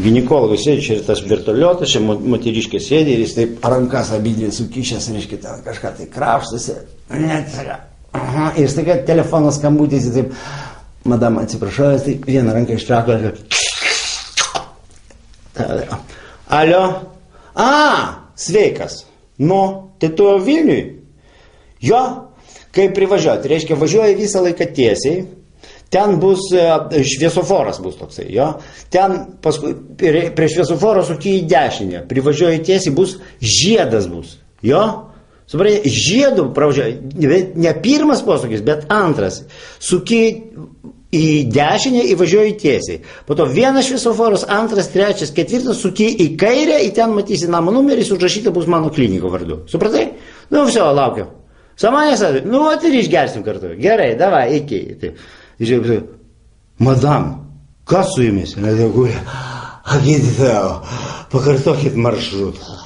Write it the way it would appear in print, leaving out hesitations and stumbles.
Ginekologas sėdi, čia ir tas vertoliotas, čia moteriškė sėdi ir jis taip rankas abidvi sukišęs, reiškia, ten kažką tai krapštasi. Ir staiga telefonas skambutis, jis taip, madam, atsiprašau, jis taip vieną ranką ištraukia. Alio? Sveikas. Nu, tai tu Vilniui? Jo, kaip privažiuoti, reiškia, važiuoji visą laiką tiesiai. Ten bus šviesoforas bus toksai, jo. Ten paskui prie šviesoforo suki į dešinę, privažiuoji tiesiai, bus žiedas bus, jo. Suprantate, žiedų pravažiuoji, ne pirmas posūkis, bet antras. Suki į dešinę, įvažiuoji tiesiai. Po to vienas šviesoforas, antras, trečias, ketvirtas, suki į kairę, į ten matysi namo numeris, užrašyta bus mano kliniko vardu. Supratai? Nu, viso, laukiu. Samanės, nu, ir išgersim kartu. Gerai, davai, iki. Taip. Žiūrėjau, madam, kas su jumis? Gydytojau, pakartokit maršrutą.